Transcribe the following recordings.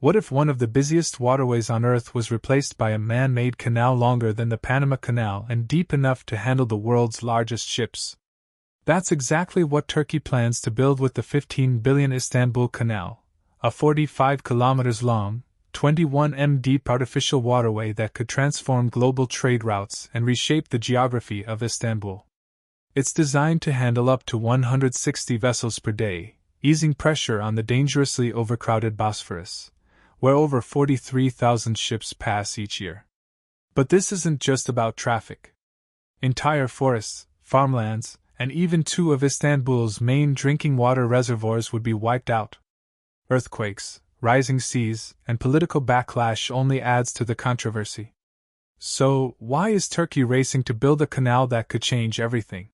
What if one of the busiest waterways on Earth was replaced by a man-made canal longer than the Panama Canal and deep enough to handle the world's largest ships? That's exactly what Turkey plans to build with the 15 billion Istanbul Canal, a 45 kilometers long, 21 m deep artificial waterway that could transform global trade routes and reshape the geography of Istanbul. It's designed to handle up to 160 vessels per day, easing pressure on the dangerously overcrowded Bosphorus, where over 43,000 ships pass each year. But this isn't just about traffic. Entire forests, farmlands, and even two of Istanbul's main drinking water reservoirs would be wiped out. Earthquakes, rising seas, and political backlash only adds to the controversy. So, why is Turkey racing to build a canal that could change everything?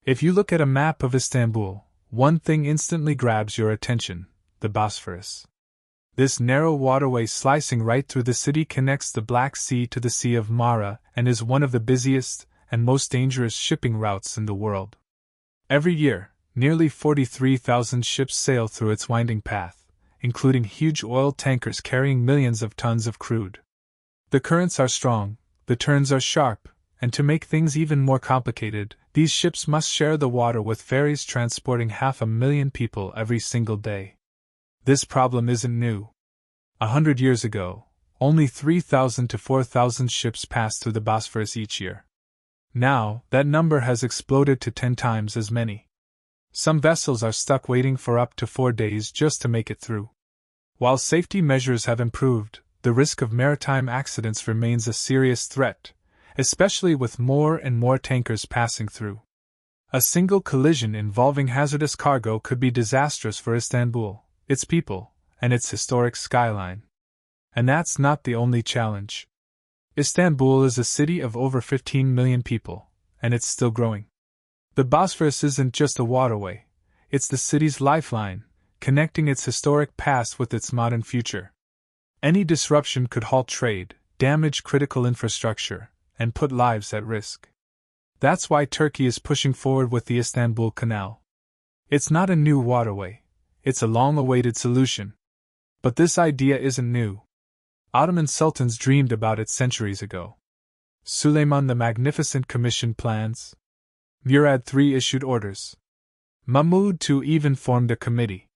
If you look at a map of Istanbul, one thing instantly grabs your attention: the Bosphorus. This narrow waterway slicing right through the city connects the Black Sea to the Sea of Mara and is one of the busiest and most dangerous shipping routes in the world. Every year, nearly 43,000 ships sail through its winding path, including huge oil tankers carrying millions of tons of crude. The currents are strong, the turns are sharp, and to make things even more complicated, these ships must share the water with ferries transporting 500,000 people every single day. This problem isn't new. 100 years ago, only 3,000 to 4,000 ships passed through the Bosphorus each year. Now, that number has exploded to 10 times as many. Some vessels are stuck waiting for up to 4 days just to make it through. While safety measures have improved, the risk of maritime accidents remains a serious threat, especially with more and more tankers passing through. A single collision involving hazardous cargo could be disastrous for Istanbul, its people, and its historic skyline. And that's not the only challenge. Istanbul is a city of over 15 million people, and it's still growing. The Bosphorus isn't just a waterway, it's the city's lifeline, connecting its historic past with its modern future. Any disruption could halt trade, damage critical infrastructure, and put lives at risk. That's why Turkey is pushing forward with the Istanbul Canal. It's not a new waterway. It's a long-awaited solution. But this idea isn't new. Ottoman sultans dreamed about it centuries ago. Suleiman the Magnificent commissioned plans. Murad III issued orders. Mahmud II even formed a committee.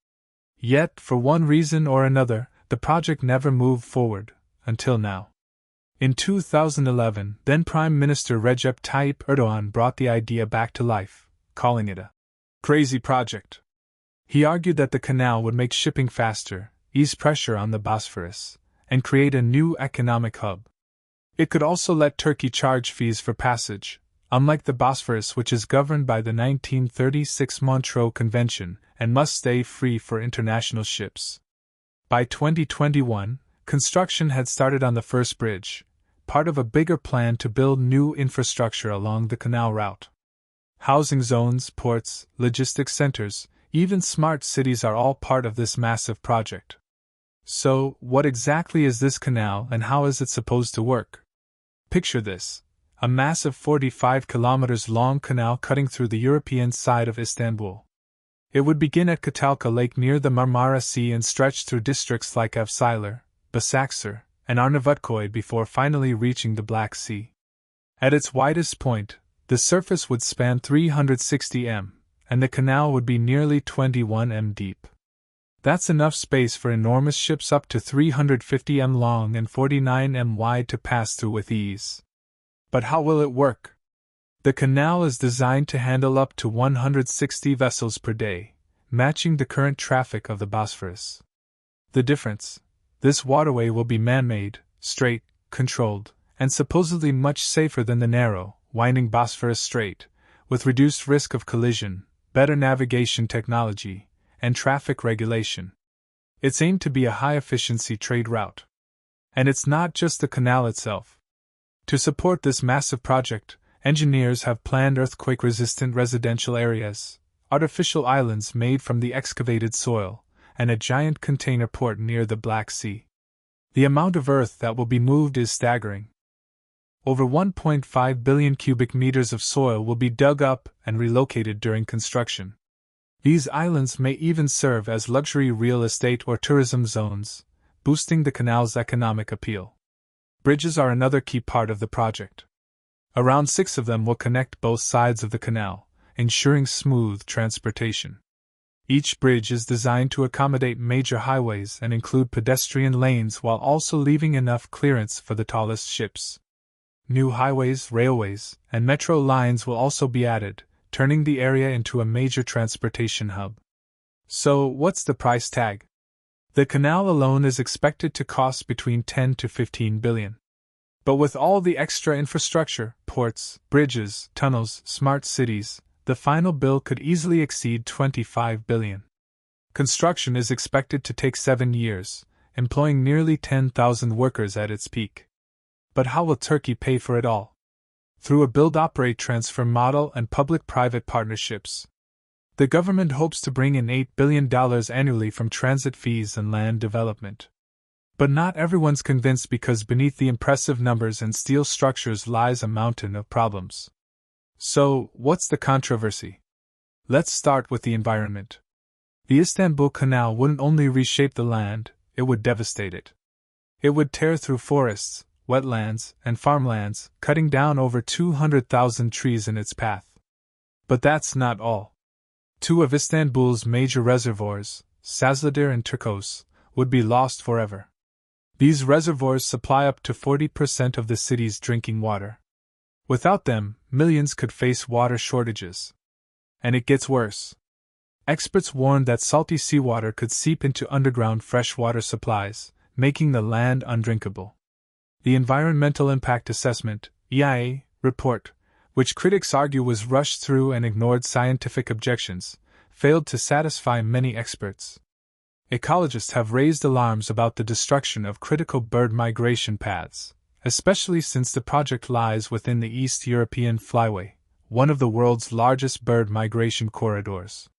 Yet, for one reason or another, the project never moved forward, until now. In 2011, then Prime Minister Recep Tayyip Erdogan brought the idea back to life, calling it a crazy project. He argued that the canal would make shipping faster, ease pressure on the Bosphorus, and create a new economic hub. It could also let Turkey charge fees for passage, unlike the Bosphorus, which is governed by the 1936 Montreux Convention and must stay free for international ships. By 2021, construction had started on the first bridge, part of a bigger plan to build new infrastructure along the canal route. Housing zones, ports, logistics centers, even smart cities are all part of this massive project. So, what exactly is this canal and how is it supposed to work? Picture this: a massive 45 kilometers long canal cutting through the European side of Istanbul. It would begin at Katalka Lake near the Marmara Sea and stretch through districts like Avcılar, Basaksehir, and Arnavutköy before finally reaching the Black Sea. At its widest point, the surface would span 360 m, and the canal would be nearly 21 m deep. That's enough space for enormous ships up to 350 m long and 49 m wide to pass through with ease. But how will it work? The canal is designed to handle up to 160 vessels per day, matching the current traffic of the Bosphorus. The difference: this waterway will be man-made, straight, controlled, and supposedly much safer than the narrow, winding Bosphorus Strait, with reduced risk of collision, better navigation technology, and traffic regulation. It's aimed to be a high-efficiency trade route. And it's not just the canal itself. To support this massive project, engineers have planned earthquake-resistant residential areas, artificial islands made from the excavated soil, and a giant container port near the Black Sea. The amount of earth that will be moved is staggering. Over 1.5 billion cubic meters of soil will be dug up and relocated during construction. These islands may even serve as luxury real estate or tourism zones, boosting the canal's economic appeal. Bridges are another key part of the project. Around 6 of them will connect both sides of the canal, ensuring smooth transportation. Each bridge is designed to accommodate major highways and include pedestrian lanes while also leaving enough clearance for the tallest ships. New highways, railways, and metro lines will also be added, turning the area into a major transportation hub. So, what's the price tag? The canal alone is expected to cost between 10 to 15 billion. But with all the extra infrastructure, ports, bridges, tunnels, smart cities, the final bill could easily exceed 25 billion. Construction is expected to take 7 years, employing nearly 10,000 workers at its peak. But how will Turkey pay for it all? Through a build-operate-transfer model and public-private partnerships. The government hopes to bring in $8 billion annually from transit fees and land development. But not everyone's convinced because beneath the impressive numbers and steel structures lies a mountain of problems. So, what's the controversy? Let's start with the environment. The Istanbul Canal wouldn't only reshape the land, it would devastate it. It would tear through forests, wetlands, and farmlands, cutting down over 200,000 trees in its path. But that's not all. 2 of Istanbul's major reservoirs, Sazlıdere and Turkos, would be lost forever. These reservoirs supply up to 40% of the city's drinking water. Without them, millions could face water shortages. And it gets worse. Experts warn that salty seawater could seep into underground freshwater supplies, making the land undrinkable. The Environmental Impact Assessment (EIA) report, which critics argue was rushed through and ignored scientific objections, failed to satisfy many experts. Ecologists have raised alarms about the destruction of critical bird migration paths, especially since the project lies within the East European Flyway, one of the world's largest bird migration corridors.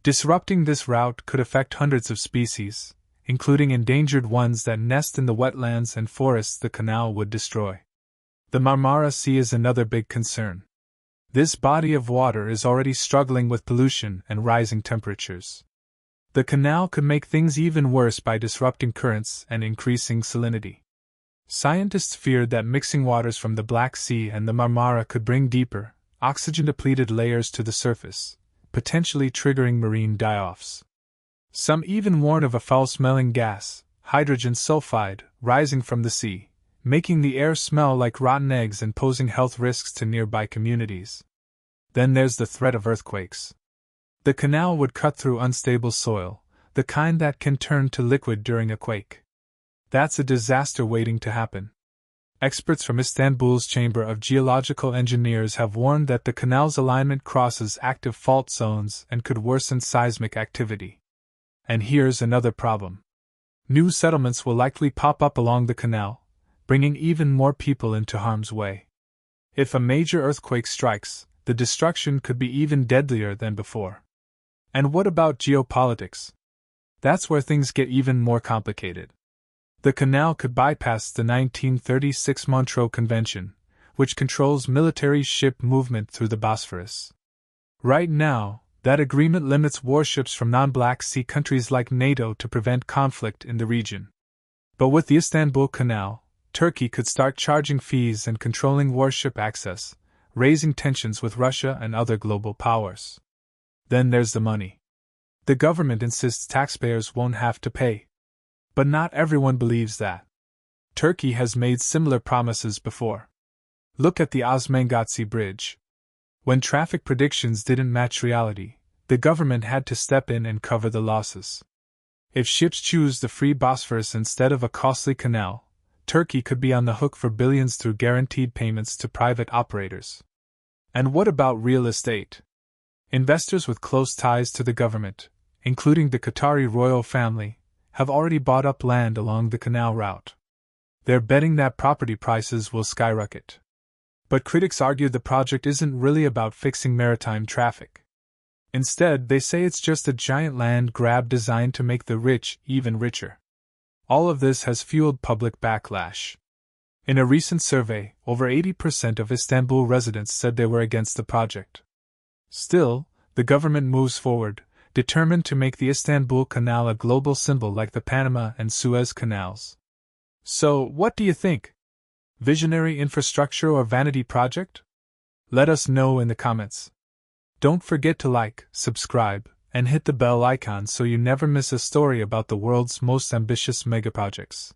Disrupting this route could affect hundreds of species, including endangered ones that nest in the wetlands and forests the canal would destroy. The Marmara Sea is another big concern. This body of water is already struggling with pollution and rising temperatures. The canal could make things even worse by disrupting currents and increasing salinity. Scientists feared that mixing waters from the Black Sea and the Marmara could bring deeper, oxygen-depleted layers to the surface, potentially triggering marine die-offs. Some even warn of a foul-smelling gas, hydrogen sulfide, rising from the sea, making the air smell like rotten eggs and posing health risks to nearby communities. Then there's the threat of earthquakes. The canal would cut through unstable soil, the kind that can turn to liquid during a quake. That's a disaster waiting to happen. Experts from Istanbul's Chamber of Geological Engineers have warned that the canal's alignment crosses active fault zones and could worsen seismic activity. And here's another problem. New settlements will likely pop up along the canal, bringing even more people into harm's way. If a major earthquake strikes, the destruction could be even deadlier than before. And what about geopolitics? That's where things get even more complicated. The canal could bypass the 1936 Montreux Convention, which controls military ship movement through the Bosphorus. Right now, that agreement limits warships from non-Black Sea countries like NATO to prevent conflict in the region. But with the Istanbul Canal, Turkey could start charging fees and controlling warship access, raising tensions with Russia and other global powers. Then there's the money. The government insists taxpayers won't have to pay. But not everyone believes that. Turkey has made similar promises before. Look at the Osmangazi Bridge. When traffic predictions didn't match reality, the government had to step in and cover the losses. If ships choose the free Bosphorus instead of a costly canal, Turkey could be on the hook for billions through guaranteed payments to private operators. And what about real estate? Investors with close ties to the government, including the Qatari royal family, have already bought up land along the canal route. They're betting that property prices will skyrocket. But critics argue the project isn't really about fixing maritime traffic. Instead, they say it's just a giant land grab designed to make the rich even richer. All of this has fueled public backlash. In a recent survey, over 80% of Istanbul residents said they were against the project. Still, the government moves forward, determined to make the Istanbul Canal a global symbol like the Panama and Suez Canals. So, what do you think? Visionary infrastructure or vanity project? Let us know in the comments. Don't forget to like, subscribe, and hit the bell icon so you never miss a story about the world's most ambitious megaprojects.